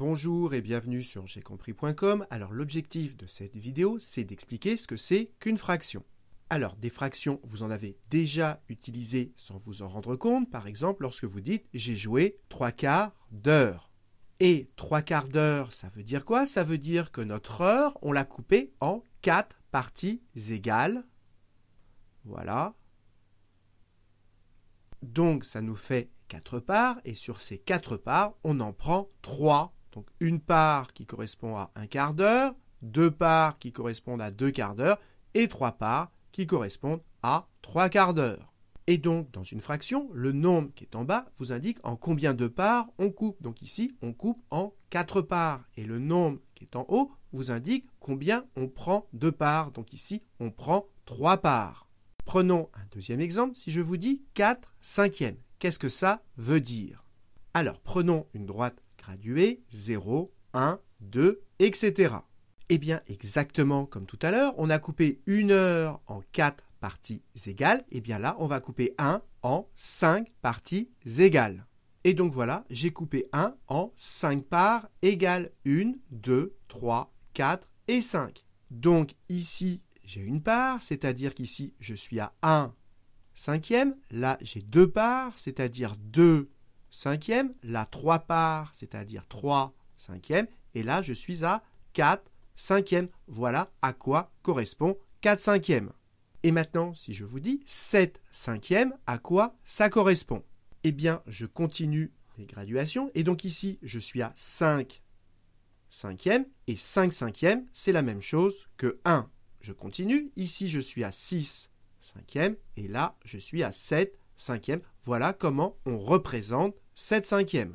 Bonjour et bienvenue sur j'aicompris.com. Alors l'objectif de cette vidéo, c'est d'expliquer ce que c'est qu'une fraction. Alors des fractions, vous en avez déjà utilisé sans vous en rendre compte. Par exemple, lorsque vous dites « j'ai joué 3/4 d'heure ». Et 3/4 d'heure, ça veut dire quoi? Ça veut dire que notre heure, on l'a coupée en 4 parties égales. Voilà. Donc ça nous fait 4 parts et sur ces 4 parts, on en prend 3. Donc une part qui correspond à 1/4 d'heure, 2 parts qui correspondent à 2/4 d'heure et 3 parts qui correspondent à 3/4 d'heure. Et donc dans une fraction, le nombre qui est en bas vous indique en combien de parts on coupe. Donc ici, on coupe en 4 parts. Et le nombre qui est en haut vous indique combien on prend de parts. Donc ici, on prend 3 parts. Prenons un deuxième exemple. Si je vous dis 4/5, qu'est-ce que ça veut dire? Alors, prenons une droite graduée, 0, 1, 2, etc. Eh bien, exactement comme tout à l'heure, on a coupé une heure en 4 parties égales. Eh bien là, on va couper 1 en 5 parties égales. Et donc voilà, j'ai coupé 1 en 5 parts égales 1, 2, 3, 4 et 5. Donc ici, j'ai une part, c'est-à-dire qu'ici, je suis à 1/5. Là, j'ai 2 parts, c'est-à-dire 2/5. Là, 3 parts, c'est-à-dire 3/5. Et là, je suis à 4/5. Voilà à quoi correspond 4/5. Et maintenant, si je vous dis 7/5, à quoi ça correspond? Eh bien, je continue les graduations. Et donc ici, je suis à 5/5. Et 5/5, c'est la même chose que 1. Je continue. Ici, je suis à 6/5. Et là, je suis à 7/5. Voilà comment on représente 7/5.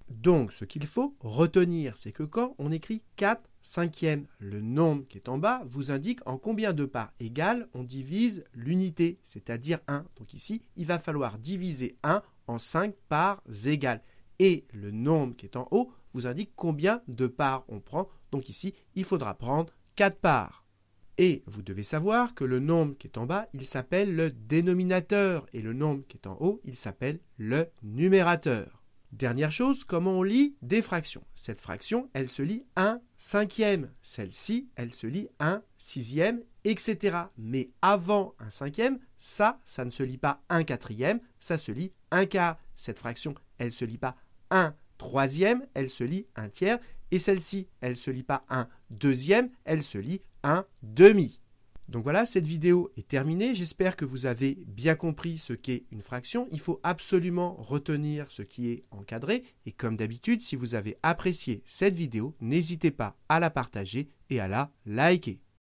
Donc, ce qu'il faut retenir, c'est que quand on écrit 4/5, le nombre qui est en bas vous indique en combien de parts égales on divise l'unité, c'est-à-dire 1. Donc ici, il va falloir diviser 1 en 5 parts égales. Et le nombre qui est en haut vous indique combien de parts on prend. Donc ici, il faudra prendre 4 parts. Et vous devez savoir que le nombre qui est en bas, il s'appelle le dénominateur. Et le nombre qui est en haut, il s'appelle le numérateur. Dernière chose, comment on lit des fractions? Cette fraction, elle se lit 1/5. Celle-ci, elle se lit 1/6, etc. Mais avant 1/5, ça ne se lit pas 1/4, ça se lit 1/4. Cette fraction, elle ne se lit pas 1/3, elle se lit 1/3. Et celle-ci, elle ne se lit pas 1/2, elle se lit 1/2. Donc voilà, cette vidéo est terminée. J'espère que vous avez bien compris ce qu'est une fraction. Il faut absolument retenir ce qui est encadré. Et comme d'habitude, si vous avez apprécié cette vidéo, n'hésitez pas à la partager et à la liker.